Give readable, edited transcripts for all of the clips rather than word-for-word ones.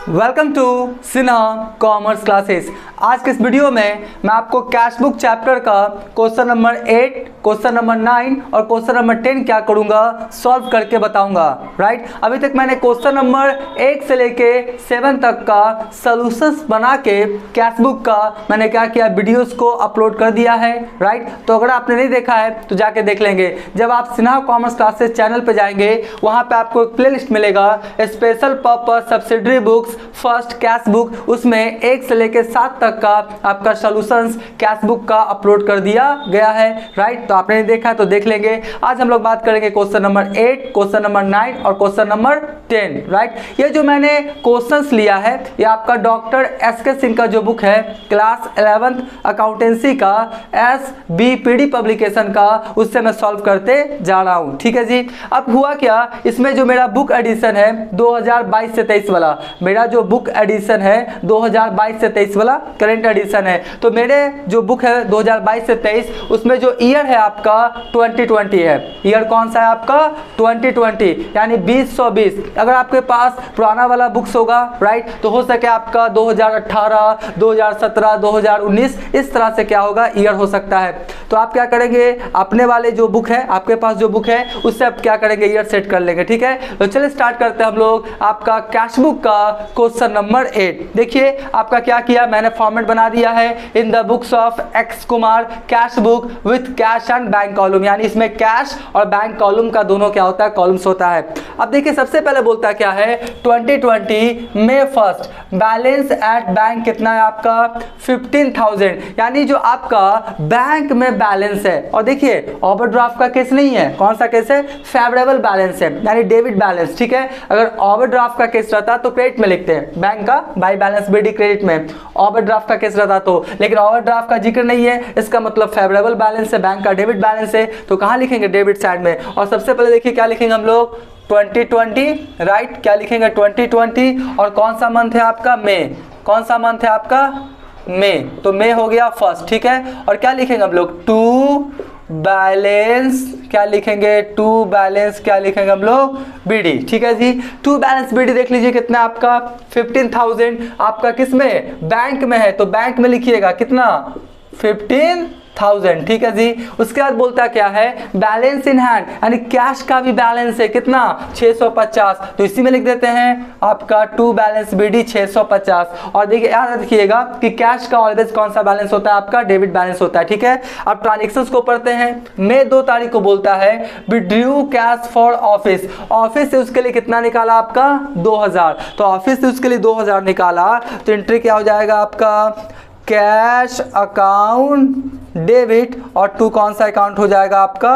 Welcome to Sinha commerce classes. आज के इस वीडियो में मैं आपको कैश बुक चैप्टर का क्वेश्चन नंबर 8, क्वेश्चन नंबर 9 और क्वेश्चन नंबर 10 क्या करूंगा सॉल्व करके बताऊंगा। राइट, अभी तक मैंने क्वेश्चन नंबर 1 से लेके 7 तक का सॉल्यूशंस बना के कैश बुक का मैंने क्या किया, वीडियोस को अपलोड कर दिया है। राइट, तो अगर आपने नहीं देखा है तो जाके देख लेंगे। जब आप सिन्हा कॉमर्स क्लासेस चैनल पे जाएंगे वहां पे आपको एक प्लेलिस्ट मिलेगा, special purpose subsidiary books first cash book, उसमें 1 से लेकर 7 तक का आपका सॉल्यूशंस कैश बुक का अपलोड कर दिया गया है। राइट, तो आपने नहीं देखा है तो देख लेंगे। आज हम लोग बात करेंगे क्वेश्चन नंबर 8, क्वेश्चन नंबर 9 और क्वेश्चन नंबर 10। राइट, ये जो मैंने क्वेश्चंस लिया है ये आपका डॉक्टर एसके सिंह का जो बुक है क्लास 11th अकाउंटेंसी का SBPD पब्लिकेशन का, उससे मैं सॉल्व करते जा रहा हूँ। ठीक है जी। अब हुआ क्या, इसमें जो मेरा बुक एडिशन है 2022 से 23 वाला, मेरा जो बुक एडिशन है 2022 से 23 वाला करंट एडिशन है। तो मेरे जो बुक है 2022 से 23, उसमें जो ईयर है आपका 2020 है। ईयर कौन सा है आपका 2020, यानी 2020। अगर आपके पास पुराना वाला बुक्स होगा राइट, तो हो सके आपका 2018, 2017, 2019 इस तरह से क्या होगा ईयर हो सकता है। तो आप क्या करेंगे, अपने वाले जो बुक है, आपके पास जो बुक है उससे आप क्या करेंगे ईयर सेट कर लेंगे। ठीक है, तो चलिए स्टार्ट करते हैं हम लोग आपका कैश बुक का क्वेश्चन नंबर 8। देखिए आपका क्या किया, मैंने फॉर्मेट बना दिया है in the books of x Kumar cash book with cash and bank column, यानी इसमें कैश और बैंक कॉलम का दोनों क्या होता है, कॉलम्स होता है। अब देखिए सबसे पहले बोलता क्या है 2020 May 1 बैलेंस एट बैंक कितना है आपका 15,000, यानी जो आपका बैंक में बैलेंस है। और देखिए ओवरड्राफ्ट का केस नहीं है, कौन सा केस है, फेवरेबल बैलेंस है यानी डेबिट बैलेंस। ठीक है, अगर ओवरड्राफ्ट का केस रहता तो क्रेडिट में लिखते हैं, बैंक का बाई बैलेंस बीडी क्रेडिट में। ओवरड्राफ्ट का केस रहता तो, लेकिन ओवरड्राफ्ट का जिक्र नहीं है, इसका मतलब फेवरेबल बैलेंस है, बैंक का डेबिट बैलेंस है, तो कहां लिखेंगे डेबिट साइड में। और सबसे पहले देखिए क्या लिखेंगे हम लोग 2020। राइट, क्या लिखेंगे 2020 और कौन सा मंथ है आपका मई, कौन सा मंथ है आपका मई, तो मई हो गया फर्स्ट। ठीक है, और क्या लिखेंगे हम लोग टू बैलेंस, क्या लिखेंगे टू बैलेंस, क्या लिखेंगे हम लोग बीडी। ठीक है जी, टू बैलेंस बीडी देख लीजिए कितना आपका 15,000 आपका किस में, बैंक में है, तो बैंक में लिखिएगा कितना 15,000। ठीक है जी। उसके बाद बोलता क्या है बैलेंस इन हैंड, यानी कैश का भी बैलेंस है कितना 650, तो इसी में लिख देते हैं आपका टू बैलेंस बीडी 650। और देखिए याद रखिएगा कि कैश का ऑलवेज कौन सा बैलेंस होता है आपका, डेबिट बैलेंस होता है। ठीक है, अब ट्रांजेक्शंस को पढ़ते हैं। मई 2 तारीख को बोलता है withdrew cash for office, office से उसके लिए कितना निकाला आपका 2000, तो ऑफिस से उसके लिए 2000 निकाला, तो एंट्री क्या हो जाएगा आपका कैश अकाउंट डेबिट, और टू कौन सा अकाउंट हो जाएगा आपका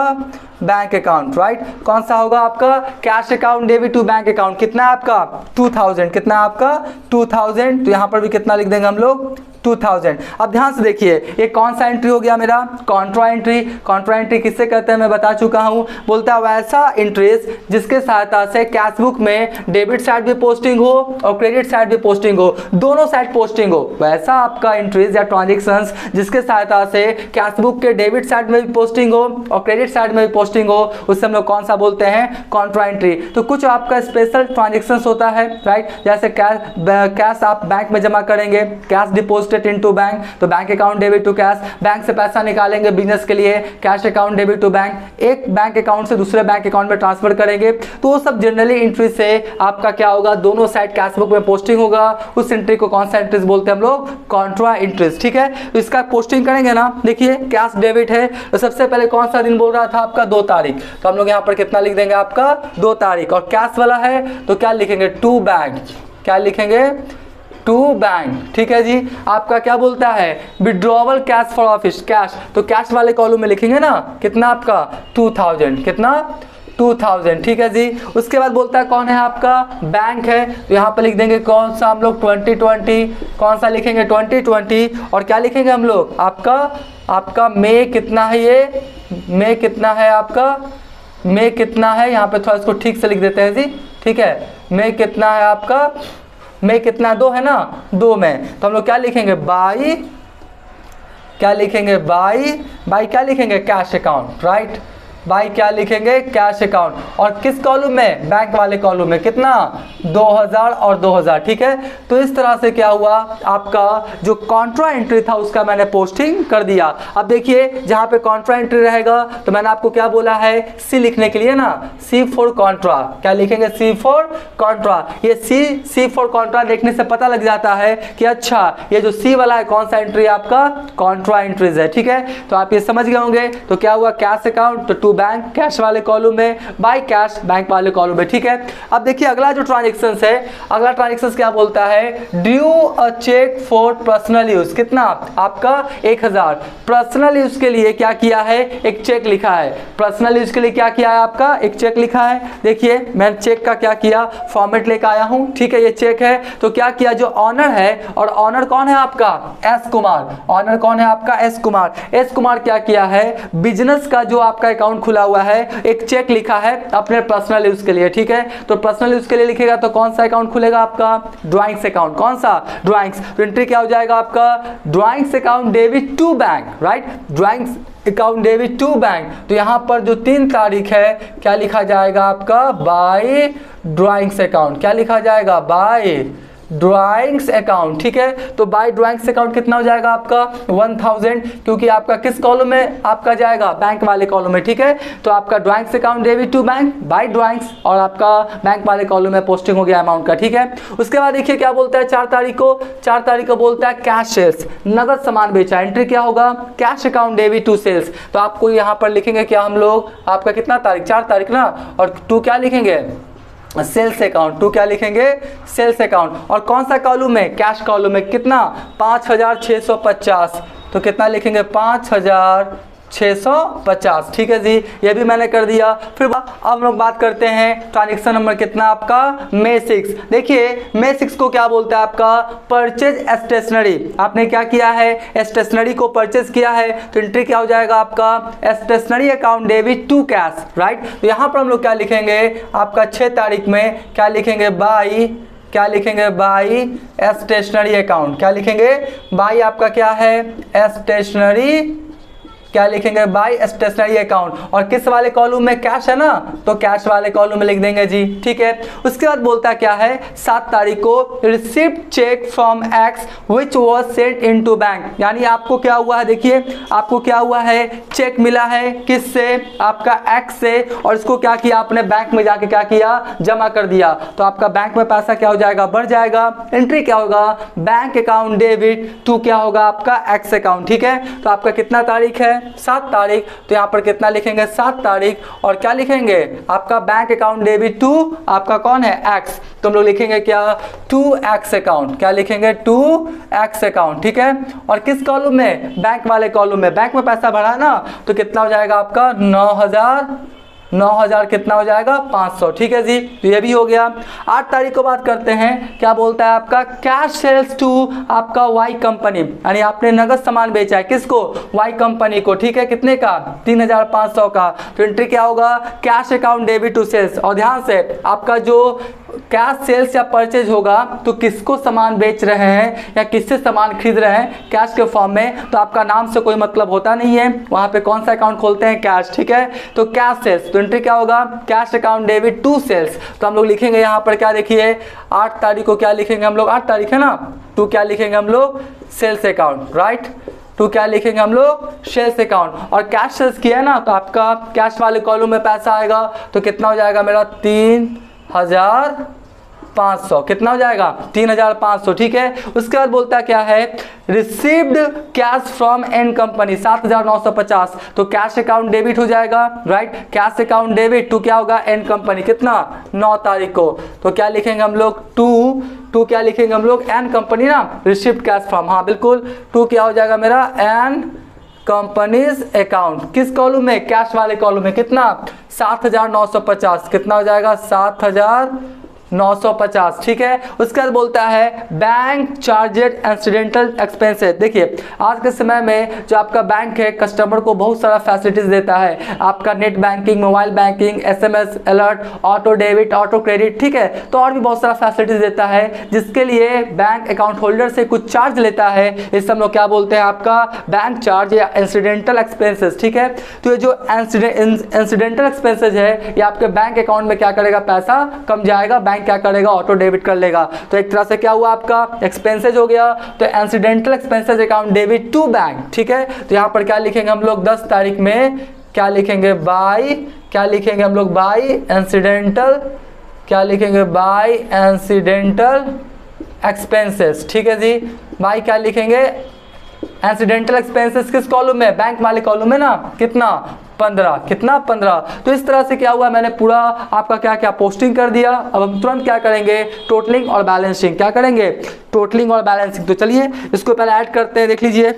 बैंक अकाउंट। राइट, कौन सा होगा आपका cash account debit to bank account, कितना है आपका 2000, कितना आपका 2000, तो यहां पर भी कितना लिख देंगे हम लोग 2000। अब ध्यान से देखिए ये कौन सा एंट्री हो गया मेरा कॉन्ट्रा एंट्री। कॉन्ट्रा एंट्री किससे कहते हैं मैं बता चुका हूं, बोलता है वैसा इंट्रीज जिसके सहायता से कैश बुक में डेबिट साइड भी पोस्टिंग हो और क्रेडिट साइड भी पोस्टिंग हो, दोनों साइड पोस्टिंग हो, वैसा आपका इंट्रीज या ट्रांजेक्शंस जिसके सहायता से कैश बुक के डेबिट साइड में भी पोस्टिंग हो और क्रेडिट साइड में भी पोस्टिंग हो, उससे हम लोग कौन सा बोलते हैं कॉन्ट्रा एंट्री। तो कुछ आपका स्पेशल ट्रांजेक्शंस होता है राइट, जैसे कैश आप बैंक में जमा करेंगे, कैश डिपॉजिट इनटू बैंक, तो bank account debit to cash, bank से पैसा निकालेंगे बिजनेस के लिए, cash account debit to bank, एक बैंक अकाउंट से दूसरे बैंक अकाउंट में ट्रांसफर करेंगे, तो वो सब जनरली एंट्री से आपका क्या होगा दोनों साइड कैश बुक में पोस्टिंग होगा। उस एंट्री को कौन सा एंट्रीज बोलते हैं हम लोग कॉन्ट्रा एंट्रीज। ठीक है, तो इसका पोस्टिंग करेंगे ना, देखिए कैश डेबिट है, तो सबसे पहले कौन सा दिन बोल रहा था आपका 2 तारीख, तो हम लोग यहाँ पर कितना लिख देंगे आपका 2 तारीख, और कैश वाला है तो क्या लिखेंगे टू बैंक, क्या लिखेंगे टू बैंक। ठीक है जी, आपका क्या बोलता है withdrawal cash for office cash, तो कैश वाले कॉलम में लिखेंगे ना कितना आपका 2000, कितना 2000। ठीक है जी, उसके बाद बोलता है कौन है आपका बैंक है, तो यहाँ पर लिख देंगे कौन सा हम लोग 2020, कौन सा लिखेंगे 2020, और क्या लिखेंगे हम लोग आपका मई कितना है, ये मई कितना है आपका, मई कितना है, यहाँ पे थोड़ा इसको ठीक से लिख देते हैं जी। ठीक है, मई कितना है आपका, मई कितना 2 है ना, 2 में, तो हम लोग क्या लिखेंगे बाई, क्या लिखेंगे बाई क्या लिखेंगे कैश अकाउंट। राइट, बाई क्या लिखेंगे, कैश अकाउंट। और किस कॉलम में, बैंक वाले कॉलम में, कितना 2000 और 2000, ठीक है। तो इस तरह से क्या हुआ, आपका जो कॉन्ट्रा एंट्री था उसका मैंने पोस्टिंग कर दिया। अब देखिए जहां पे कॉन्ट्रा एंट्री रहेगा तो मैंने आपको क्या बोला है, सी लिखने के लिए ना, सी फॉर कॉन्ट्रा। क्या लिखेंगे, सी फॉर कॉन्ट्रा। ये सी फॉर कॉन्ट्रा देखने से पता लग जाता है कि अच्छा ये जो सी वाला है कौन सा एंट्री, आपका कॉन्ट्रा एंट्रीज है, ठीक है। तो आप ये समझ गए होंगे। तो क्या हुआ, कैश अकाउंट तो टू बैंक, कैश वाले कॉलम में, बाय कैश बैंक वाले कॉलम में, ठीक है। अब देखिए अगला जो ट्रांजेक्शन है, अगला ट्रांजेक्शन क्या बोलता है, due a cheque for personal use, कितना आपका 1000। पर्सनल यूज के लिए क्या किया है, एक चेक लिखा है। पर्सनल यूज के लिए क्या किया है, आपका एक चेक लिखा है। देखिए मैं चेक का क्या किया, फॉर्मेट लेकर आया हूं, ठीक है। ये चेक है तो क्या किया, जो ऑनर है, और ऑनर कौन है आपका, एस कुमार। ऑनर कौन है आपका, एस कुमार। एस कुमार क्या किया है, बिजनेस का जो आपका अकाउंट खुला हुआ है, एक चेक लिखा है अपने पर्सनल यूज के लिए, ठीक है। तो पर्सनल यूज के लिए लिखेगा तो कौन सा अकाउंट खुलेगा, आपका ड्राइंग्स अकाउंट। कौन सा, ड्राइंग्स। तो एंट्री क्या हो जाएगा आपका, drawings account debit to bank, right. Drawings account debit to bank. तो यहां पर जो 3 तारीख है क्या लिखा जाएगा आपका, बाय ड्राइंग्स अकाउंट। क्या लिखा जाएगा, बाय ड्राइंग्स अकाउंट, ठीक है। तो बाय ड्राइंग्स अकाउंट कितना हो जाएगा आपका 1000, क्योंकि आपका किस कॉलम में आपका जाएगा, बैंक वाले कॉलम में, ठीक है। तो आपका drawings account debit to bank by drawings, और आपका बैंक वाले कॉलम में पोस्टिंग हो गया अमाउंट का, ठीक है। उसके बाद देखिए क्या बोलता है 4 तारीख को, 4 तारीख को बोलता है कैश सेल्स, नगद सामान बेचा। एंट्री क्या होगा, cash account debit to sales. तो आपको यहाँ पर लिखेंगे क्या हम लोग, आपका कितना तारीख, 4 तारीख ना, और 2 क्या लिखेंगे, सेल्स अकाउंट। 2 क्या लिखेंगे, सेल्स अकाउंट। और कौन सा कॉलम में, कैश कॉलम में, कितना 5650। तो कितना लिखेंगे, 5650, ठीक है जी। ये भी मैंने कर दिया। फिर अब हम लोग बात करते हैं ट्रांजेक्शन नंबर कितना आपका, May 6। देखिए May 6 को क्या बोलता है आपका, परचेज स्टेशनरी। आपने क्या किया है, स्टेशनरी को परचेज किया है। तो एंट्री क्या हो जाएगा आपका, stationery account debit to cash, right. तो यहाँ पर हम लोग क्या लिखेंगे, आपका 6 तारीख में क्या लिखेंगे, बाई, क्या लिखेंगे, बाई स्टेशनरी अकाउंट। क्या लिखेंगे, बाई आपका क्या है, स्टेशनरी, क्या लिखेंगे, बाय स्टेशनरी अकाउंट। और किस वाले कॉलम में, कैश है ना, तो कैश वाले कॉलम में लिख देंगे जी, ठीक है। उसके बाद बोलता है क्या है, 7 तारीख को received cheque from X which was sent into bank. यानी आपको क्या हुआ है, देखिए आपको क्या हुआ है, चेक मिला है किससे, आपका एक्स से, और इसको क्या किया आपने, बैंक में जाके क्या किया, जमा कर दिया। तो आपका बैंक में पैसा क्या हो जाएगा, बढ़ जाएगा। एंट्री क्या होगा, बैंक अकाउंट डेबिट टू क्या होगा आपका, एक्स अकाउंट, ठीक है। तो आपका कितना तारीख है, 7 तारीख। तो यहाँ पर कितना लिखेंगे, 7 तारीख, और क्या लिखेंगे, आपका बैंक अकाउंट डेबिट टू आपका कौन है, एक्स। तो हम लोग लिखेंगे क्या, टू एक्स अकाउंट। क्या लिखेंगे, टू एक्स अकाउंट, ठीक है। और किस कॉलम में, बैंक वाले कॉलम में। बैंक में पैसा भरा है ना, तो कितना हो जाएगा आपका 9000 कितना हो जाएगा 500, ठीक है जी। तो ये भी हो गया। 8 तारीख को बात करते हैं, क्या बोलता है आपका, कैश सेल्स टू आपका वाई कंपनी। यानी आपने नगद सामान बेचा है, किसको, वाई कंपनी को, ठीक है। कितने का, 3500 का। तो एंट्री क्या होगा, cash account debit to sales. और ध्यान से आपका जो कैश सेल्स या परचेज होगा तो किसको सामान बेच रहे हैं या किससे सामान खरीद रहे हैं, कैश के फॉर्म में, तो आपका नाम से कोई मतलब होता नहीं है। वहां पे कौन सा अकाउंट खोलते हैं, कैश, ठीक है। तो कैश सेल्स, तो एंट्री क्या होगा, cash account debit to sales. तो हम लोग लिखेंगे यहाँ पर क्या, देखिए 8 तारीख को क्या लिखेंगे हम लोग, 8 तारीख है ना, तो क्या लिखेंगे हम लोग, सेल्स अकाउंट, राइट। तो क्या लिखेंगे हम लोग, सेल्स अकाउंट। और कैश सेल्स किया है ना, तो आपका कैश वाले कॉलम में पैसा आएगा। तो कितना हो जाएगा मेरा, 3500। कितना हो जाएगा, 3500, ठीक है। उसके बाद बोलता है क्या है, received cash from an company 7950। तो कैश अकाउंट डेबिट हो जाएगा, right. Cash account debit to क्या होगा, एन कंपनी, कितना 9 तारीख को। तो क्या लिखेंगे हम लोग, टू क्या लिखेंगे हम लोग, एन कंपनी ना, रिसीव्ड कैश फ्रॉम, हाँ बिल्कुल। टू क्या हो जाएगा मेरा, एन कंपनीज अकाउंट। किस कॉलम में, कैश वाले कॉलम में, कितना 7950। कितना हो जाएगा, 950, ठीक है। उसके बाद बोलता है बैंक चार्जेड इंसिडेंटल एक्सपेंसेस। देखिए आज के समय में जो आपका बैंक है कस्टमर को बहुत सारा फैसिलिटीज देता है, आपका net banking, mobile banking, SMS alert, auto debit, auto credit, ठीक है। तो और भी बहुत सारा फैसिलिटीज देता है जिसके लिए बैंक अकाउंट होल्डर से कुछ चार्ज लेता है। इस हम लोग क्या बोलते हैं, आपका बैंक चार्ज या इंसिडेंटल एक्सपेंसेस, ठीक है। तो ये जो इंसिडेंटल एक्सपेंसेस है ये आपके बैंक अकाउंट में क्या करेगा, पैसा कम जाएगा, बैंक क्या करेगा, ऑटो डेबिट कर लेगा। तो एक तरह से क्या हुआ, आपका एक्सपेंसेस हो गया। तो incidental expenses account debit to bank, ठीक है। तो यहाँ पर क्या लिखेंगे हम लोग 10 तारीख में, क्या लिखेंगे, बाय, क्या लिखेंगे हम लोग, बाय इंसिडेंटल, क्या लिखेंगे, बाय इंसिडेंटल एक्सपेंसेस, ठीक है जी। बाय क्या लिखेंगे, इंसिडेंटल एक्सपेंसेस किस कॉलम में, बैंक वाले कॉलम में ना, कितना 15, कितना 15। तो इस तरह से क्या हुआ, मैंने पूरा आपका क्या क्या पोस्टिंग कर दिया। अब हम तुरंत क्या करेंगे, टोटलिंग और बैलेंसिंग, क्या करेंगे, टोटलिंग और बैलेंसिंग। तो चलिए इसको पहले ऐड करते हैं, देख लीजिए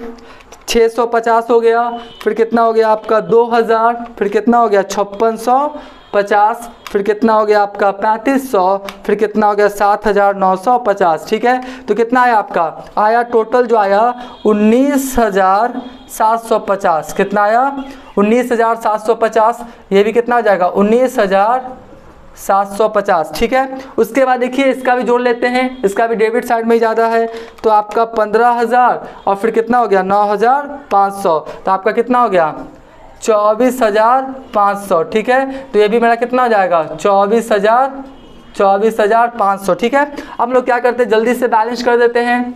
650 हो गया, फिर कितना हो गया आपका 2000, फिर कितना हो गया 5650, फिर कितना हो गया आपका 3500, फिर कितना हो गया 7950, ठीक है। तो कितना आया आपका, आया टोटल जो आया 19750, कितना आया 19750। ये भी कितना हो जाएगा 19750, ठीक है। उसके बाद देखिए इसका भी जोड़ लेते हैं, इसका भी डेबिट साइड में ही ज़्यादा है। तो आपका 15000 और फिर कितना हो गया 9500, तो आपका कितना हो गया 24500, ठीक है। तो ये भी मेरा कितना हो जाएगा 24500, ठीक है। अब लोग क्या करते हैं, जल्दी से बैलेंस कर देते हैं।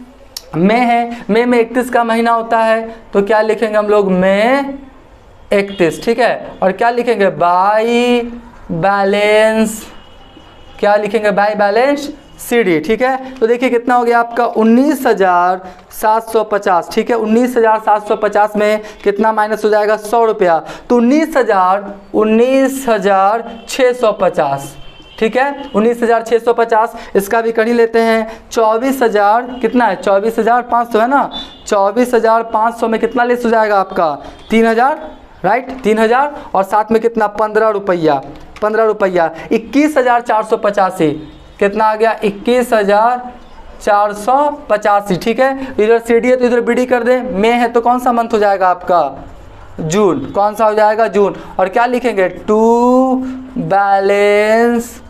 मई है, मई में 31 का महीना होता है, तो क्या लिखेंगे हम लोग, मई 31, ठीक है। और क्या लिखेंगे, बाई बैलेंस, क्या लिखेंगे, बाई बैलेंस CD, ठीक है। तो देखिए कितना हो गया आपका 19750, ठीक है। 19750 में कितना माइनस हो जाएगा 100 रुपया, तो 19650, ठीक है। 19650 इसका भी कर ही लेते हैं। 24000 कितना है, 24500 है ना। 24500 में कितना लेस हो जाएगा आपका 3000, राइट, 3000 और साथ में कितना 15 रुपया, 15 रुपया 21485, कितना आ गया 21485, ठीक है। इधर CD है तो इधर BD कर दे। मई है तो कौन सा मंथ हो जाएगा आपका, जून, कौन सा हो जाएगा, जून। और क्या लिखेंगे, टू बैलेंस,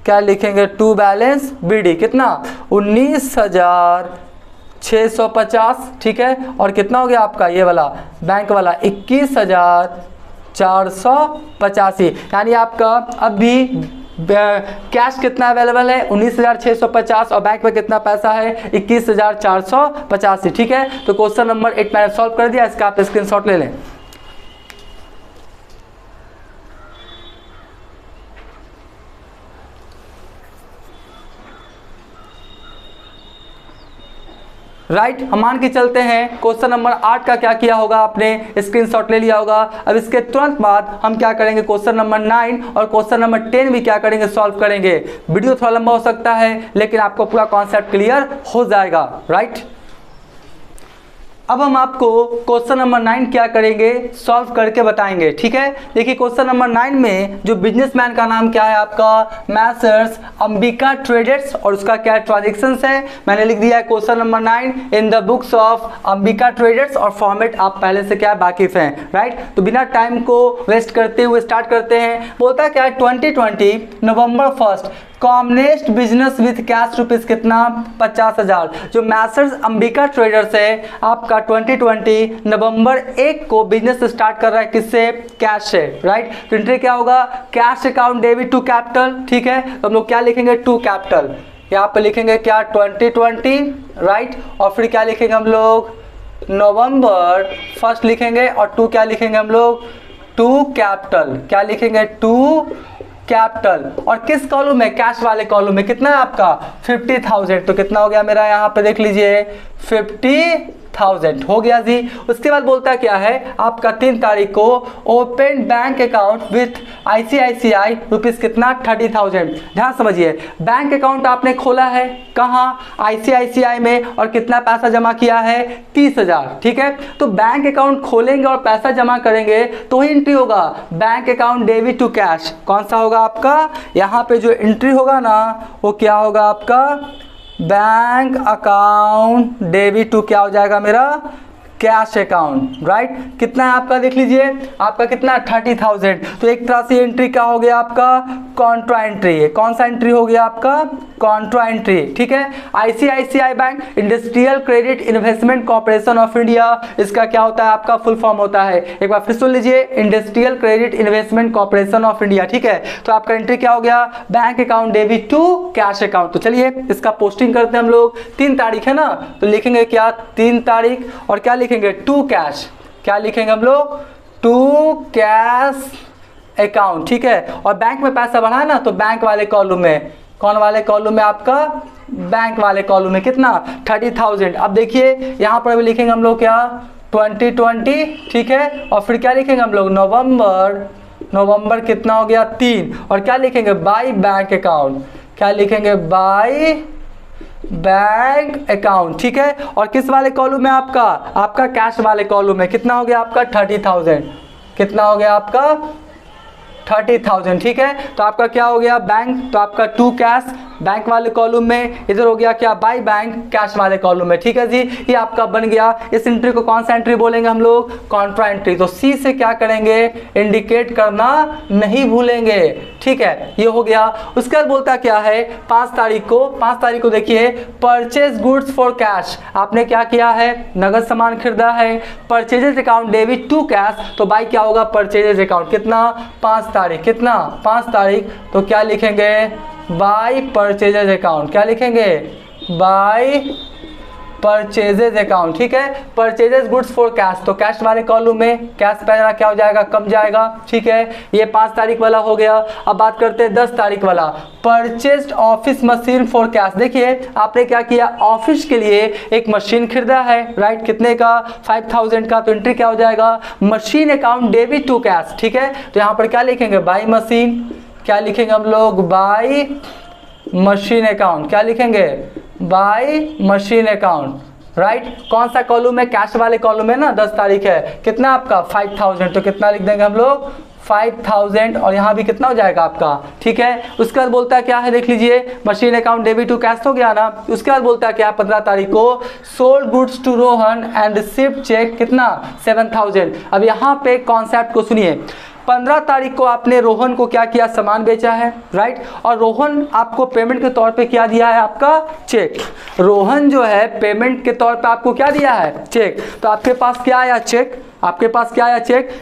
क्या लिखेंगे, टू बैलेंस BD, कितना 19650, ठीक है। और कितना हो गया आपका ये वाला बैंक वाला 21485, यानी आपका अभी कैश कितना अवेलेबल है 19650 और बैंक में कितना पैसा है 21485, ठीक है। तो क्वेश्चन नंबर 8 मैंने सॉल्व कर दिया, इसका आप स्क्रीनशॉट ले लें। राइट, हम मान के चलते हैं क्वेश्चन नंबर 8 का क्या किया होगा, आपने स्क्रीनशॉट ले लिया होगा। अब इसके तुरंत बाद हम क्या करेंगे, क्वेश्चन नंबर 9 और क्वेश्चन नंबर 10 भी क्या करेंगे, सॉल्व करेंगे। वीडियो थोड़ा लंबा हो सकता है लेकिन आपको पूरा कॉन्सेप्ट क्लियर हो जाएगा, राइट। अब हम आपको क्वेश्चन नंबर 9 क्या करेंगे, सॉल्व करके बताएंगे, ठीक है। देखिए क्वेश्चन नंबर 9 में जो बिजनेसमैन का नाम क्या है आपका, मैसर्स अंबिका ट्रेडर्स, और उसका क्या ट्रांजेक्शंस है मैंने लिख दिया है question number 9 in the books of Ambika traders, और फॉर्मेट आप पहले से क्या वाकिफ हैं, राइट। तो बिना टाइम को वेस्ट करते हुए स्टार्ट करते हैं। बोलता क्या है 2020 नवंबर 1 commonest business with cash rupees कितना 50,000। जो मैसर्स अंबिका ट्रेडर्स है आपका 2020 नवंबर 1 को बिजनेस स्टार्ट कर रहा है, किससे, कैश से, राइट। तो एंट्री क्या होगा, cash account debit to capital, ठीक है। तो हम लोग क्या लिखेंगे, टू कैपिटल, यहाँ पे लिखेंगे क्या 2020, राइट। और फिर क्या लिखेंगे हम लोग, नवंबर 1 लिखेंगे, और टू क्या लिखेंगे हम लोग, टू कैपिटल, क्या लिखेंगे, टू कैपिटल। और किस कॉलम में, कैश वाले कॉलम में कितना है आपका 50,000। तो कितना हो गया मेरा, यहाँ पे देख लीजिए 50,000 हो गया जी। उसके बाद बोलता है क्या है आपका 3 तारीख को open bank account with ICICI rupees कितना 30,000। ध्यान समझिए, बैंक अकाउंट आपने खोला है कहाँ ICICI में और कितना पैसा जमा किया है 30,000। ठीक है, तो बैंक अकाउंट खोलेंगे और पैसा जमा करेंगे तो ही एंट्री होगा bank account debit to cash. कौन सा होगा आपका, यहाँ पे जो एंट्री होगा ना वो क्या होगा आपका बैंक अकाउंट डेबिट टू क्या हो जाएगा मेरा कैश अकाउंट। राइट, कितना है आपका देख लीजिए, आपका कितना 30,000। तो एक तरह से एंट्री क्या हो गया आपका कॉन्ट्रा एंट्री है। कौन सा एंट्री हो गया आपका कॉन्ट्रा एंट्री। ठीक है, ICICI bank industrial credit investment corporation of India, इसका क्या होता है आपका फुल फॉर्म होता है, एक बार फिर सुन लीजिए, industrial credit investment corporation of India. ठीक है, तो आपका एंट्री क्या हो गया bank account debit to cash account. तो चलिए इसका पोस्टिंग करते हैं हम लोग। 3 तारीख है ना, तो लिखेंगे क्या 3 तारीख और क्या लिखेंगे टू कैश। क्या लिखेंगे हम लोग टू कैश अकाउंट। ठीक है, और बैंक में पैसा बढ़ा है ना तो बैंक वाले कॉलम में, कौन वाले कॉलम में आपका बैंक वाले कॉलम में कितना 30,000। अब देखिए यहाँ पर भी लिखेंगे हम लोग क्या 2020। ठीक है, और फिर क्या लिखेंगे हम लोग नवंबर कितना हो गया 3 और क्या लिखेंगे बाय बैंक अकाउंट। क्या लिखेंगे बाय बैंक अकाउंट। ठीक है, और किस वाले कॉलम में आपका कैश वाले कॉलम में कितना हो गया आपका 30,000। कितना हो गया आपका 30,000। ठीक है, तो आपका क्या हो गया बैंक, तो आपका टू कैश बैंक वाले कॉलम में, इधर हो गया क्या बाय बैंक कैश वाले कॉलम में। ठीक है जी, ये आपका बन गया। इस एंट्री को कौन सा एंट्री बोलेंगे हम लोग कॉन्ट्रा एंट्री। तो सी से क्या करेंगे इंडिकेट करना नहीं भूलेंगे। ठीक है, ये हो गया। उसके बाद बोलता क्या है 5 तारीख को देखिए परचेज गुड्स फॉर कैश। आपने क्या किया है नगद सामान खरीदा है, purchases account debit to cash, तो बाय क्या होगा परचेजेज अकाउंट कितना 5 तारीख। कितना 5 तारीख, तो क्या लिखेंगे बाय परचेजेज अकाउंट। क्या लिखेंगे बाय परचेजेज अकाउंट। ठीक है, परचेजेज गुड्स फॉर कैश, तो कैश वाले कॉलम में कैश पैसा क्या हो जाएगा कम जाएगा। ठीक है, ये 5 तारीख वाला हो गया। अब बात करते हैं 10 तारीख वाला purchased office machine for cash. देखिए आपने क्या किया ऑफिस के लिए एक मशीन खरीदा है। राइट, कितने का 5,000 का, तो एंट्री क्या हो जाएगा machine account debit to cash. ठीक है, तो यहाँ पर क्या लिखेंगे बाय मशीन। क्या लिखेंगे हम लोग बाय मशीन अकाउंट। क्या लिखेंगे बाय मशीन अकाउंट। राइट, कौन सा कॉलम है कैश वाले कॉलम में ना 10 तारीख है, कितना आपका 5,000, तो कितना लिख देंगे हम लोग 5,000 और यहाँ भी कितना हो जाएगा आपका। ठीक है, उसके बाद बोलता है क्या है देख लीजिए machine account debit to cash हो गया ना। उसके बाद बोलता है क्या 15 तारीख को sold goods to Rohan and received cheque कितना 7,000। अब यहाँ पे कॉन्सेप्ट को सुनिए, 15 तारीख को आपने रोहन को क्या किया सामान बेचा है। राइट, और रोहन आपको पेमेंट के तौर पे क्या दिया है आपका चेक। रोहन जो है पेमेंट के तौर पे आपको क्या दिया है चेक, तो आपके पास क्या आया चेक, आपके पास क्या आया चेक,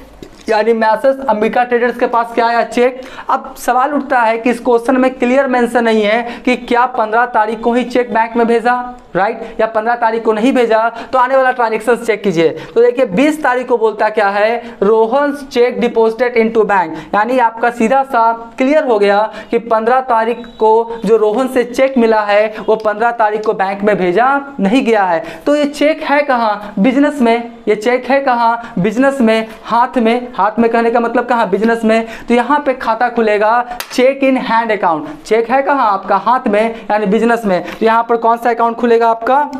यानी मैसेज अंबिका ट्रेडर्स के पास क्या आया चेक। अब सवाल उठता है कि इस क्वेश्चन में क्लियर मेंशन नहीं है कि क्या 15 तारीख को ही चेक बैंक में भेजा राइट, या 15 तारीख को नहीं भेजा, तो आने वाला ट्रांजेक्शन चेक कीजिए। तो देखिए 20 तारीख को बोलता क्या है Rohan check deposited into bank, यानी आपका सीधा सा क्लियर हो गया कि 15 तारीख को जो रोहन से चेक मिला है वो 15 तारीख को बैंक में भेजा नहीं गया है। तो ये चेक है कहाँ बिजनेस में, ये चेक है कहाँ बिजनेस में, हाथ में, हाथ में कहने का मतलब कहाँ बिजनेस में। तो यहाँ पे खाता खुलेगा cheque in hand account, cheque है कहाँ आपका हाथ में यानी बिजनेस में। तो यहाँ पर कौन सा अकाउंट खुलेगा आपका,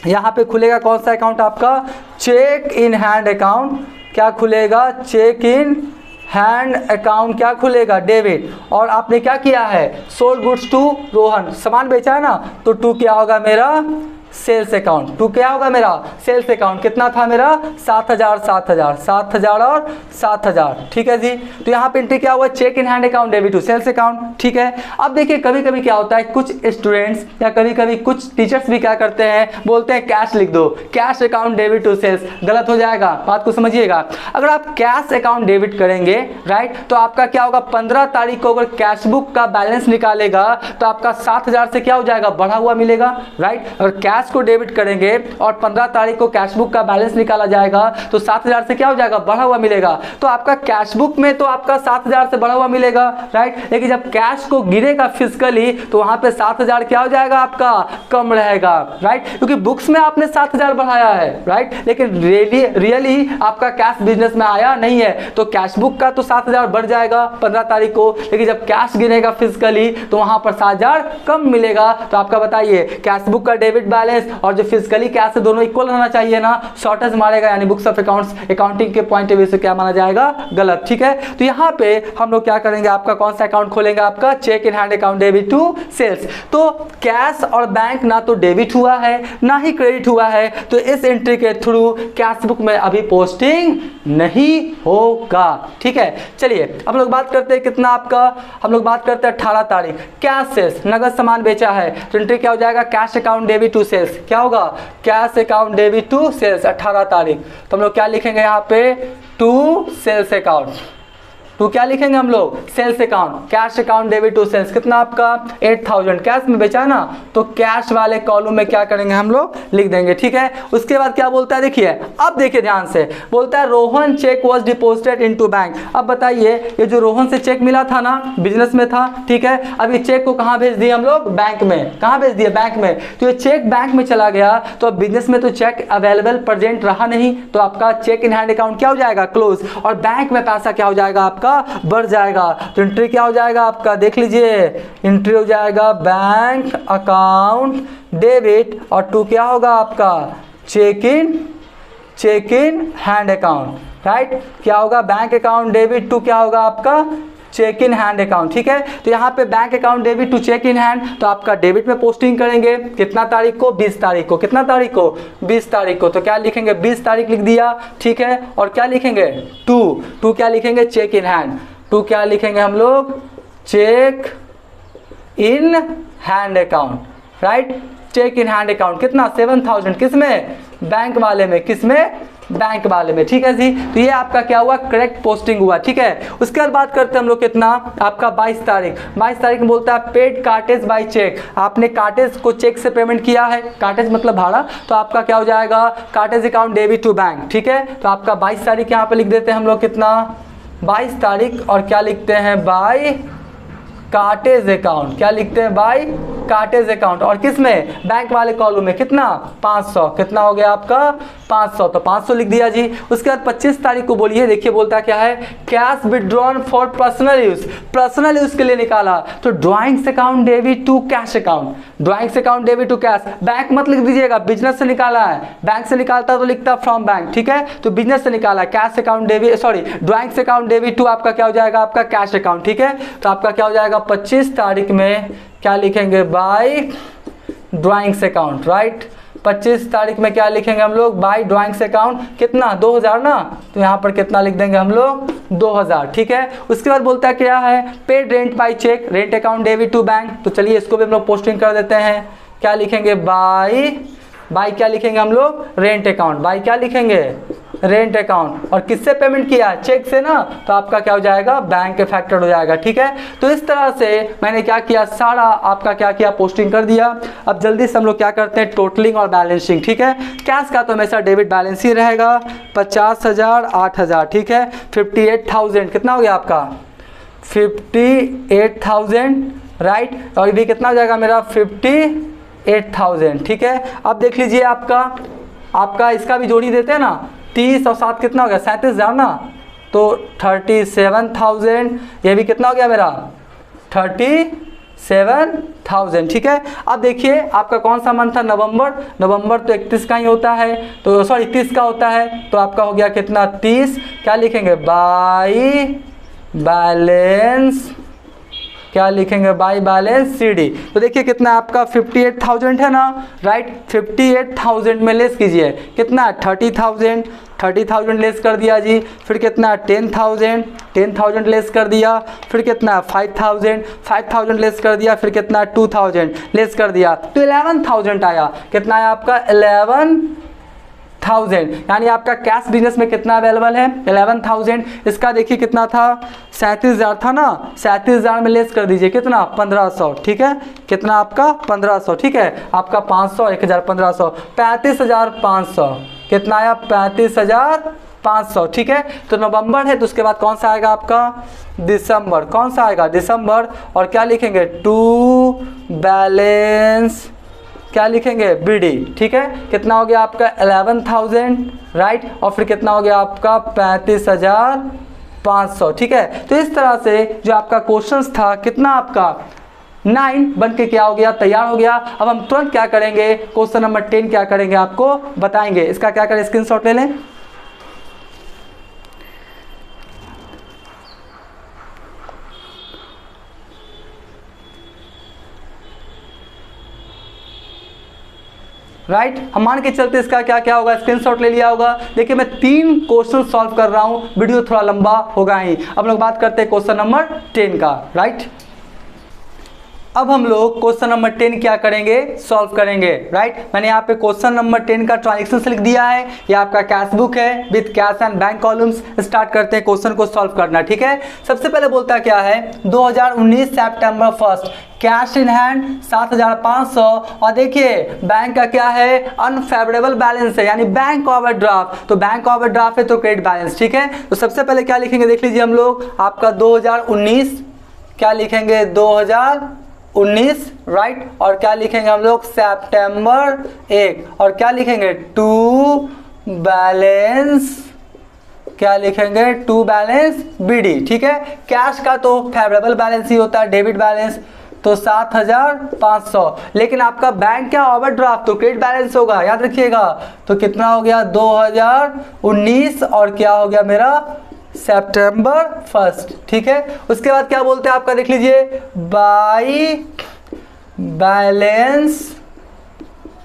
यहाँ पे खुलेगा कौन सा अकाउंट आपका चेक इन हैंड अकाउंट। क्या खुलेगा चेक इन हैंड अकाउंट, क्या खुलेगा डेबिट। और आपने क्या किया है सोल्ड गुड्स टू रोहन, सामान बेचा है ना, तो टू क्या होगा मेरा सेल्स अकाउंट, टू क्या होगा मेरा सेल्स अकाउंट। कितना था मेरा 7,000 7,000 7,000 और 7,000। ठीक है जी, तो यहाँ पे एंट्री क्या हुआ cheque in hand account debit to sales account. ठीक है, अब देखिए कभी कभी क्या होता है कुछ स्टूडेंट्स या कभी कभी कुछ टीचर्स भी क्या करते हैं बोलते हैं कैश लिख दो, cash account debit to sales, गलत हो जाएगा, बात को समझिएगा। अगर आप कैश अकाउंट डेबिट करेंगे राइट, तो आपका क्या होगा 15 तारीख को अगर कैश बुक का बैलेंस निकालेगा तो आपका 7,000 से क्या हो जाएगा बढ़ा हुआ मिलेगा राइट। अगर कैश कैश को डेबिट करेंगे और 15 तारीख को कैश बुक का बैलेंस निकाला जाएगा तो 7000 से क्या हो जाएगा, बढ़ा हुआ मिलेगा। तो आपका कैश बुक में तो आपका 7000 से बढ़ा हुआ मिलेगा, राइट। लेकिन जब कैश को गिरेगा फिजिकली तो वहां पे 7000 क्या हो जाएगा, आपका कम रहेगा, राइट, क्योंकि बुक्स में आपने 7000 बढ़ाया है, राइट, लेकिन रियली आपका कैश बिजनेस में आया नहीं है। तो कैश बुक का तो 7000 बढ़ जाएगा 15 तारीख को, लेकिन जब कैश गिरेगा फिजिकली तो वहां पर 7000 कम मिलेगा। तो आपका बताइए कैश बुक का डेबिट बैलेंस और जो फिजिकली कैश है दोनों इक्वल रहना चाहिए ना, शॉर्टेज मारेगा, यानी बुक्स ऑफ अकाउंट्स अकाउंटिंग के पॉइंट ऑफ व्यू से क्या माना जाएगा, गलत, ठीक है। तो यहाँ पे हम लोग क्या करेंगे, आपका कौन सा अकाउंट खोलेंगे, आपका cheque in hand account debit to sales. तो कैश और बैंक ना तो डेबिट हुआ है ना ही क्रेडिट हुआ है, तो इस एंट्री के थ्रू कैश बुक में अभी पोस्टिंग नहीं होगा, ठीक है। चलिए हम लोग बात करते हैं कितना आपका, हम लोग बात करते हैं 18 तारीख कैश सेल्स, नगद सामान बेचा है तो एंट्री क्या हो जाएगा, cash account debit to sales, क्या होगा, cash account debit to sales 18 तारीख। तो हम लोग क्या लिखेंगे यहाँ पे, टू सेल्स अकाउंट, तो क्या लिखेंगे हम लोग, sales account, cash account debit to sales, कितना आपका 8000 कैश में बेचा ना, तो कैश वाले कॉलम में क्या करेंगे हम लोग, लिख देंगे, ठीक है। उसके बाद क्या बोलता है, देखिए अब देखिए ध्यान से, बोलता है Rohan cheque was deposited into bank. अब बताइए ये जो रोहन से चेक मिला था ना, बिजनेस में था, ठीक है, अब ये चेक को कहाँ भेज दिए हम लोग, बैंक में, कहाँ भेज दिए, बैंक में। तो ये चेक बैंक में चला गया तो अब बिजनेस में तो चेक अवेलेबल प्रेजेंट रहा नहीं, तो आपका चेक इन हैंड अकाउंट क्या हो जाएगा, क्लोज, और बैंक में पैसा क्या हो जाएगा, आपका बढ़ जाएगा। तो एंट्री क्या हो जाएगा आपका, देख लीजिए, एंट्री हो जाएगा बैंक अकाउंट डेबिट और टू क्या होगा आपका, cheque in hand account, right, क्या होगा, बैंक अकाउंट डेबिट टू क्या होगा आपका, चेक इन हैंड अकाउंट, ठीक है। तो यहाँ पे bank account debit to cheque in hand, तो आपका डेबिट में पोस्टिंग करेंगे कितना तारीख को, 20 तारीख को, कितना तारीख को, 20 तारीख को। तो क्या लिखेंगे, 20 तारीख लिख दिया, ठीक है, और क्या लिखेंगे, टू क्या लिखेंगे, चेक इन हैंड, टू क्या लिखेंगे हम लोग, cheque in hand account, right, cheque in hand account कितना 7000, किसमें, बैंक वाले में, किसमें, बैंक वाले में, ठीक है जी। तो ये आपका क्या हुआ, करेक्ट पोस्टिंग हुआ, ठीक है। उसके बाद बात करते हैं हम लोग कितना, आपका 22 तारीख में बोलता है पेड कार्टेज बाय चेक, आपने कार्टेज को चेक से पेमेंट किया है, कार्टेज मतलब भाड़ा, तो आपका क्या हो जाएगा, cartage account debit to bank, ठीक है। तो आपका 22 तारीख यहाँ पे लिख देते हैं हम लोग कितना, 22 तारीख, और क्या लिखते हैं, बाय कार्टेज अकाउंट, क्या लिखते हैं, बाय कार्टेज अकाउंट, और किस में, बैंक वाले कॉलम में, कितना 500, कितना हो गया आपका 500, तो 500 लिख दिया जी। उसके बाद 25 तारीख को बोलिए, देखिए बोलता क्या है, cash withdrawn for personal use के लिए निकाला, तो drawings account debit to cash account, drawings account debit to cash, bank मत लिख दीजिएगा, बिजनेस से निकाला है, बैंक से निकालता तो लिखता फ्रॉम बैंक, ठीक है, तो बिजनेस से निकाला, cash account debit, sorry drawings account debit to आपका क्या हो जाएगा, आपका कैश अकाउंट, ठीक है। तो आपका क्या हो जाएगा, 25 तारीख में क्या लिखेंगे, बाय ड्राइंग्स अकाउंट, राइट, 25 तारीख में क्या लिखेंगे हम लोग, बाय ड्राइंग्स अकाउंट, कितना 2000 ना, तो यहाँ पर कितना लिख देंगे हम लोग 2000, ठीक है। उसके बाद बोलता है क्या है, paid rent by cheque, rent account debit to bank, तो चलिए इसको भी हम लोग पोस्टिंग कर देते हैं, क्या लिखेंगे, बाय क्या लिखेंगे हम लोग, रेंट अकाउंट, बाय क्या लिखेंगे, रेंट अकाउंट, और किससे पेमेंट किया, चेक से ना, तो आपका क्या हो जाएगा, बैंक इफेक्टेड हो जाएगा, ठीक है। तो इस तरह से मैंने क्या किया, सारा आपका क्या किया, पोस्टिंग कर दिया। अब जल्दी से हम लोग क्या करते हैं, टोटलिंग और बैलेंसिंग, ठीक है। कैश का तो हमेशा डेबिट बैलेंस ही रहेगा, 50,000 8,000, ठीक है, 58,000 कितना हो गया आपका, 58,000, राइट, और ये भी कितना हो जाएगा मेरा 58,000, ठीक है। अब देख लीजिए आपका इसका भी जोड़ी देते हैं ना, 30 और 7 कितना हो गया, 37,000 ना, तो 37,000, ये भी कितना हो गया मेरा 37,000, ठीक है। अब देखिए आपका कौन सा मंथ था, नवंबर तो 31 का ही होता है, तो सॉरी 30 का होता है, तो आपका हो गया कितना 30, क्या लिखेंगे, बाय बैलेंस, क्या लिखेंगे, बाय बैलेंस CD। तो देखिए कितना आपका 58,000 है ना, राइट, 58,000 में लेस कीजिए, कितना 30,000 लेस कर दिया जी, फिर कितना 10,000 लेस कर दिया, फिर कितना 5,000 लेस कर दिया, फिर कितना 2,000 लेस कर दिया, तो 11,000 आया, कितना आया आपका 11,000, यानी आपका कैश बिजनेस में कितना अवेलेबल है 11,000। इसका देखिए कितना था 37,000 था ना, 37,000 में लेस कर दीजिए कितना 1,500, ठीक है, कितना आपका 1,500, ठीक है, आपका 500 1,000 1,500 35,500, कितना आया 35,500, ठीक है। तो नवंबर है तो उसके बाद कौन सा आएगा आपका दिसंबर, कौन सा आएगा दिसंबर, और क्या लिखेंगे टू बैलेंस, क्या लिखेंगे बीडी, ठीक है, कितना हो गया आपका 11,000, राइट, और फिर कितना हो गया आपका 35,500, ठीक है। तो इस तरह से जो आपका क्वेश्चंस था कितना आपका 9 बन के क्या हो गया तैयार हो गया। अब हम तुरंत क्या करेंगे क्वेश्चन नंबर 10 क्या करेंगे आपको बताएंगे। इसका क्या करें स्क्रीनशॉट ले लें। राइट, हम मान के चलते इसका क्या क्या होगा स्क्रीनशॉट ले लिया होगा। देखिए मैं 3 क्वेश्चन सॉल्व कर रहा हूं, वीडियो थोड़ा लंबा होगा ही। अब लोग बात करते हैं क्वेश्चन नंबर 10 का, राइट। अब हम लोग क्वेश्चन नंबर 10 क्या करेंगे सॉल्व करेंगे, राइट। मैंने यहाँ पे क्वेश्चन नंबर 10 का ट्रांजैक्शन लिख दिया है, ये आपका कैश बुक है with cash and bank columns. Start करते हैं क्वेश्चन को सॉल्व करना, ठीक है। सबसे पहले बोलता क्या है 2019 सितंबर 1 कैश इन हैंड 7,500, और देखिए बैंक का क्या है अनफेवरेबल बैलेंस है, यानी बैंक ओवरड्राफ्ट, तो बैंक ओवरड्राफ्ट है तो क्रेडिट बैलेंस, ठीक है। तो सबसे पहले क्या लिखेंगे देख लीजिए हम लोग, आपका 2019 क्या लिखेंगे 2019, राइट, और क्या लिखेंगे हम लोग सितंबर 1, और क्या लिखेंगे टू बैलेंस, क्या लिखेंगे टू बैलेंस बीडी, ठीक है। कैश का तो फेवरेबल बैलेंस ही होता है डेबिट बैलेंस, तो 7,500, लेकिन आपका बैंक क्या ओवरड्राफ्ट तो क्रेडिट बैलेंस होगा, याद रखिएगा। तो कितना हो गया 2019 और क्या हो गया मेरा सितंबर 1, ठीक है। उसके बाद क्या बोलते हैं आपका देख लीजिए बाई बैलेंस,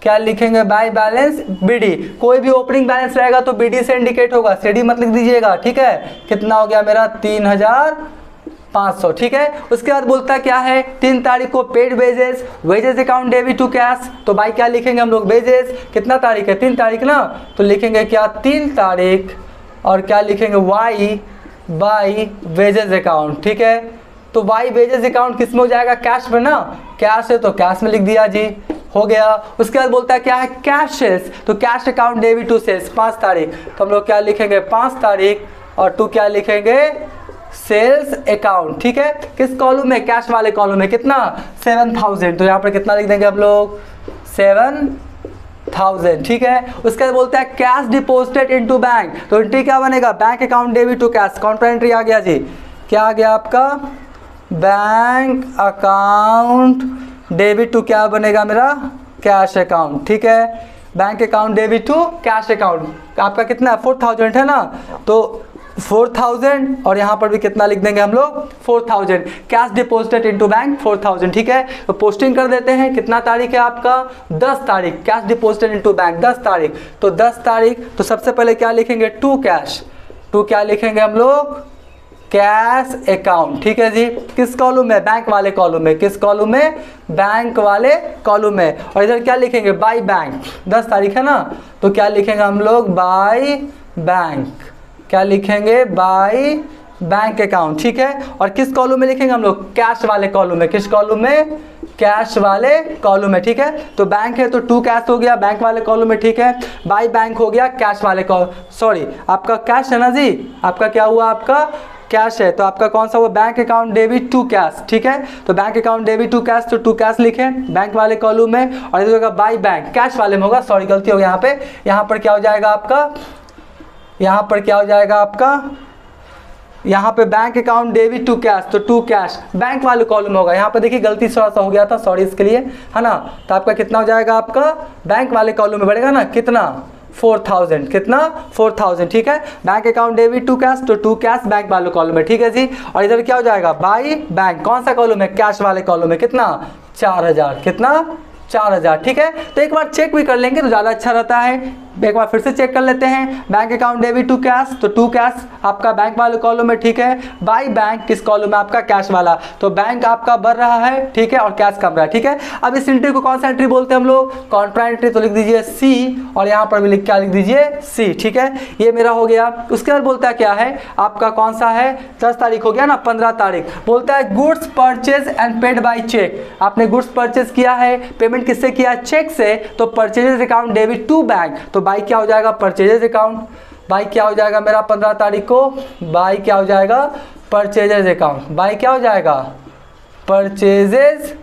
क्या लिखेंगे बाई बैलेंस बीडी, कोई भी ओपनिंग बैलेंस रहेगा तो बीडी से इंडिकेट होगा, सीडी मत लिख दीजिएगा, ठीक है। कितना हो गया मेरा 3,500, ठीक है। उसके बाद बोलता है क्या है 3 तारीख को paid wages, wages account debit to cash, तो बाई क्या लिखेंगे हम लोग वेजेस, कितना तारीख है 3 तारीख ना, तो लिखेंगे क्या 3 तारीख, और क्या लिखेंगे वाई बाई वेजेस अकाउंट, ठीक है। तो वाई वेजेस अकाउंट किस में हो जाएगा कैश में ना, कैश है तो कैश में लिख दिया जी, हो गया। उसके बाद बोलता है क्या है कैश सेल्स, तो cash account debit to sales 5 तारीख, तो हम लोग क्या लिखेंगे 5 तारीख, और टू क्या लिखेंगे सेल्स अकाउंट, ठीक है। किस कॉलम में कैश वाले कॉलम में कितना 7,000, तो यहाँ पर कितना लिख देंगे हम लोग 7,000, ठीक है। उसके बाद बोलते हैं कैश डिपॉजिटेड इनटू बैंक, तो एंट्री क्या बनेगा bank account debit to cash, counter entry आ गया जी, क्या आ गया आपका बैंक अकाउंट डेबिट टू क्या बनेगा मेरा कैश अकाउंट, ठीक है। Bank account debit to cash account आपका कितना 4,000 है ना, तो 4,000, और यहाँ पर भी कितना लिख देंगे हम लोग 4,000, कैश डिपॉजिटेड इनटू बैंक 4,000, ठीक है। तो पोस्टिंग कर देते हैं, कितना तारीख है आपका 10 तारीख, कैश डिपॉजिटेड इनटू बैंक 10 तारीख, तो 10 तारीख, तो सबसे पहले क्या लिखेंगे टू कैश, टू क्या लिखेंगे हम लोग कैश अकाउंट, ठीक है जी। किस कॉलम में बैंक वाले कॉलम में, किस कॉलम में बैंक वाले कॉलम में, और इधर क्या लिखेंगे बाय बैंक 10 तारीख है ना, तो क्या लिखेंगे हम लोग बाय बैंक, क्या लिखेंगे बाय बैंक अकाउंट, ठीक है। और किस कॉलम में लिखेंगे हम लोग कैश वाले कॉलम में, किस कॉलम में कैश वाले कॉलम में, ठीक है। तो बैंक है तो टू कैश हो गया बैंक वाले कॉलम में, ठीक है। बाय बैंक हो गया कैश वाले कॉलम, सॉरी आपका कैश है ना जी, आपका क्या हुआ आपका कैश है, तो आपका कौन सा हुआ bank account debit to cash, ठीक है। तो bank account debit to cash, तो टू कैश लिखे बैंक वाले कॉलम में, और इधर होगा बाय बैंक कैश वाले में होगा, सॉरी गलती हो गया यहाँ पे, यहाँ पर क्या हो जाएगा आपका, यहाँ पर क्या हो जाएगा आपका, यहाँ पे bank account debit to cash, तो टू कैश बैंक वाले कॉलम होगा, यहाँ पे देखिए गलती थोड़ा सा हो गया था, सॉरी इसके लिए, है ना। तो आपका कितना हो जाएगा आपका बैंक वाले कॉलम में बढ़ेगा ना कितना 4,000, कितना 4,000, ठीक है। Bank account debit to cash, तो टू कैश बैंक वाले कॉलम में, ठीक है जी। और इधर क्या हो जाएगा बाय बैंक, कौन सा कॉलम है कैश वाले कॉलम में, कितना 4,000, कितना 4,000, ठीक है। तो एक बार चेक भी कर लेंगे तो ज़्यादा अच्छा रहता है, एक बार फिर से चेक कर लेते हैं, bank account debit to cash, तो टू कैश आपका बैंक वाले कॉलम में, ठीक है। बाई बैंक किस कॉलम में आपका, कैश वाला, तो बैंक आपका बढ़ रहा है, ठीक है, और कैश कम रहा है, ठीक है। अब इस एंट्री को कौन सा एंट्री बोलते हैं हम लोग, कॉन्ट्रा एंट्री, तो लिख दीजिए सी, और यहाँ पर भी क्या लिख दीजिए सी, ठीक है। ये मेरा हो गया। उसके बाद बोलता है क्या है आपका, कौन सा है, 10 तारीख हो गया ना, 15 तारीख, बोलता है goods purchase and paid by cheque. आपने गुड्स परचेज किया है, पेमेंट किससे किया, चेक से, तो purchases account debit to bank, तो बाई क्या हो जाएगा, परचेजेज अकाउंट, बाई क्या हो जाएगा मेरा 15 तारीख को, बाई क्या हो जाएगा, परचेजेज अकाउंट, बाई क्या हो जाएगा, परचेजेज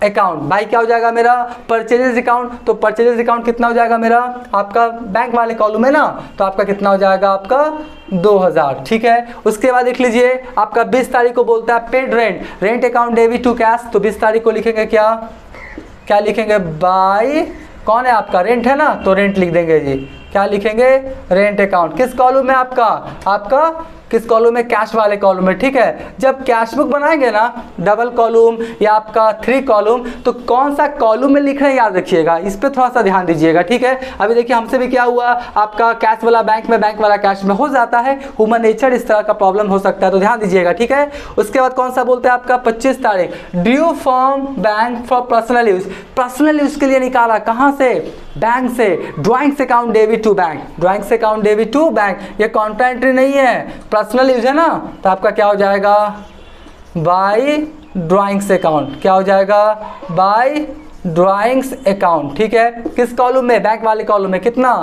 अकाउंट, बाई क्या हो जाएगा मेरा, परचेजेज अकाउंट, तो परचेजेज अकाउंट कितना हो जाएगा मेरा, आपका बैंक वाले कॉलम है ना, तो आपका कितना हो जाएगा, आपका 2000, ठीक है। उसके बाद देख लीजिए आपका 20 तारीख को बोलता है paid rent, rent account debit to cash, तो 20 तारीख को लिखेंगे क्या, क्या लिखेंगे, बाई, कौन है आपका, रेंट है ना, तो रेंट लिख देंगे जी, क्या लिखेंगे, रेंट अकाउंट, किस कॉलम में आपका, आपका किस कॉलम में, कैश वाले कॉलम में, ठीक है। जब कैश बुक बनाएंगे ना, डबल कॉलम या आपका 3 कॉलम, तो कौन सा कॉलम में लिख रहे हैं याद रखिएगा, इस पर थोड़ा सा ध्यान दीजिएगा, ठीक है। अभी देखिए हमसे भी क्या हुआ, आपका कैश वाला बैंक में, बैंक वाला कैश में हो जाता है, ह्यूमन नेचर, इस तरह का प्रॉब्लम हो सकता है, तो ध्यान दीजिएगा, ठीक है। उसके बाद कौन सा बोलते हैं आपका 25 तारीख, drew from bank for personal use, personal use के लिए निकाला, कहाँ से, बैंक से, drawings account debit to bank, drawings account debit to bank, ये कॉन्ट्रा एंट्री नहीं है, पर्सनल यूज है ना, तो आपका क्या हो जाएगा, बाय ड्राइंग्स अकाउंट, क्या हो जाएगा, बाय ड्राइंग्स अकाउंट, ठीक है। किस कॉलम में, बैंक वाले कॉलम में, कितना,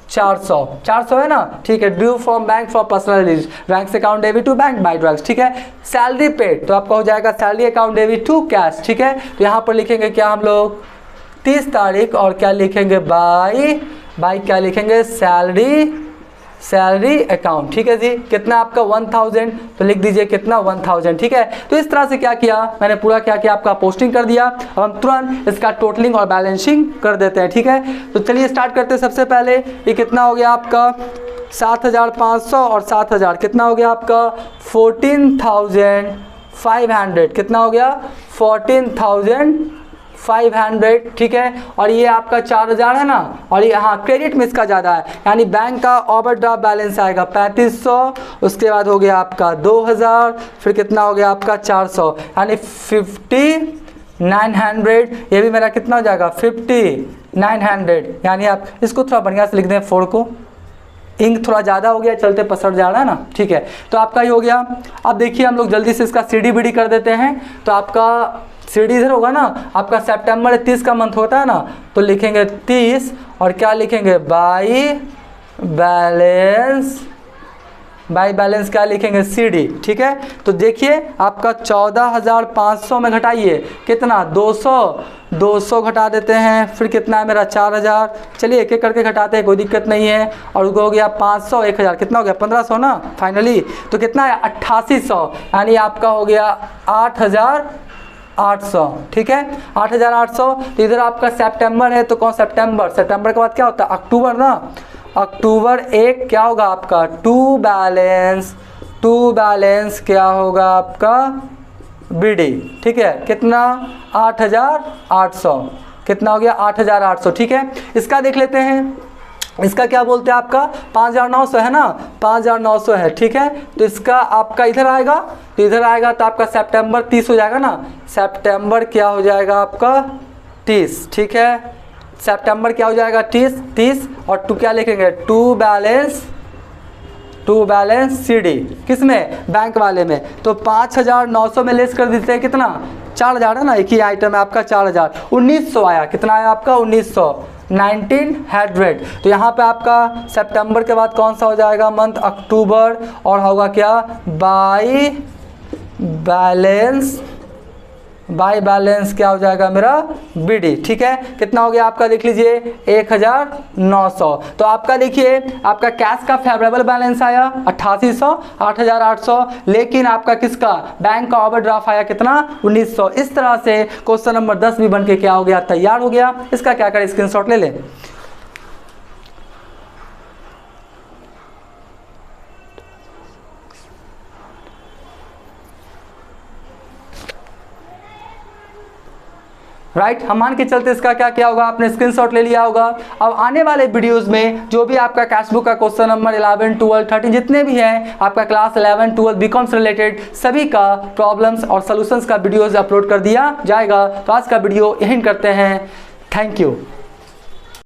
400, 400 है ना, ठीक है। Drew from bank for personal use, drawings account debit to bank by drawings, ठीक है। सैलरी पेड, तो आपका हो जाएगा salary account debit to cash, ठीक है। तो यहाँ पर लिखेंगे क्या हम लोग, 30 तारीख, और क्या लिखेंगे, बाई, बाई क्या लिखेंगे, सैलरी, सैलरी अकाउंट, ठीक है जी। कितना आपका 1000, तो लिख दीजिए कितना 1000, ठीक है। तो इस तरह से क्या किया मैंने, पूरा क्या किया आपका पोस्टिंग कर दिया। अब हम तुरंत इसका टोटलिंग और बैलेंसिंग कर देते हैं, ठीक है। तो चलिए स्टार्ट करते हैं। सबसे पहले ये कितना हो गया आपका 7500 और 7000, कितना हो गया आपका 14500, कितना हो गया 14500, ठीक है। और ये आपका 4000 है ना, और ये हाँ क्रेडिट में इसका ज़्यादा है, यानी बैंक का ओवरड्राफ्ट बैलेंस आएगा 3500, उसके बाद हो गया आपका 2000, फिर कितना हो गया आपका 400, यानी 5900, ये भी मेरा कितना हो जाएगा 5900, यानी आप इसको थोड़ा बढ़िया से लिख दें 4 को, इंक थोड़ा ज़्यादा हो गया, चलते पसर जा रहा है ना, ठीक है। तो आपका ये हो गया। अब देखिए हम लोग जल्दी से इसका सीडी बीडी कर देते हैं। तो आपका सीडी इधर होगा ना, आपका सितंबर 30 का मंथ होता है ना, तो लिखेंगे 30 और क्या लिखेंगे, बाई बैलेंस, बाई बैलेंस क्या लिखेंगे, सीडी, ठीक है। तो देखिए आपका 14500 में घटाइए कितना 200 घटा देते हैं, फिर कितना है मेरा 4000, चलिए एक एक करके घटाते हैं, कोई दिक्कत नहीं है। और उसको हो गया 500, 1000, कितना हो गया 1500 ना फाइनली, तो कितना है 8800, यानी आपका हो गया 8800, ठीक है 8800। तो इधर आपका सितंबर है, तो कौन सितंबर के बाद क्या होता है अक्टूबर ना, अक्टूबर 1 क्या होगा आपका टू बैलेंस क्या होगा आपका बीडी, ठीक है। कितना 8800, कितना हो गया 8800, ठीक है। इसका देख लेते हैं, इसका क्या बोलते हैं आपका 5900 है ना, 5900 है, ठीक है। तो इसका आपका इधर आएगा, तो इधर आएगा तो आपका सितंबर 30 हो जाएगा ना, सितंबर क्या हो जाएगा आपका 30, ठीक है। सितंबर क्या हो जाएगा 30 और टू क्या लिखेंगे टू बैलेंस सीडी, किस में, बैंक वाले में। तो 5900 में लेस कर देते हैं कितना 4000 है ना, एक ही आइटम है आपका 4000, 1900 आया, कितना आया आपका 1900। तो यहाँ पे आपका सितंबर के बाद कौन सा हो जाएगा मंथ अक्टूबर, और होगा क्या बाई बैलेंस क्या हो जाएगा मेरा बीडी, ठीक है। कितना हो गया आपका देख लीजिए 1900। तो आपका देखिए आपका कैश का फेवरेबल बैलेंस आया 8800, 8800, लेकिन आपका किसका बैंक का ओवरड्राफ्ट आया कितना 1900। इस तरह से क्वेश्चन नंबर 10 भी बन के क्या हो गया तैयार हो गया। इसका क्या करें स्क्रीनशॉट ले लें। राइट, हम मान के चलते इसका क्या किया होगा, आपने स्क्रीनशॉट ले लिया होगा। अब आने वाले वीडियोस में जो भी आपका कैश बुक का क्वेश्चन नंबर 11, 12, 13 जितने भी हैं आपका क्लास 11, 12 बीकॉम से रिलेटेड सभी का प्रॉब्लम्स और सॉल्यूशंस का वीडियोस अपलोड कर दिया जाएगा। तो आज का वीडियो यहीं करते हैं। Thank you.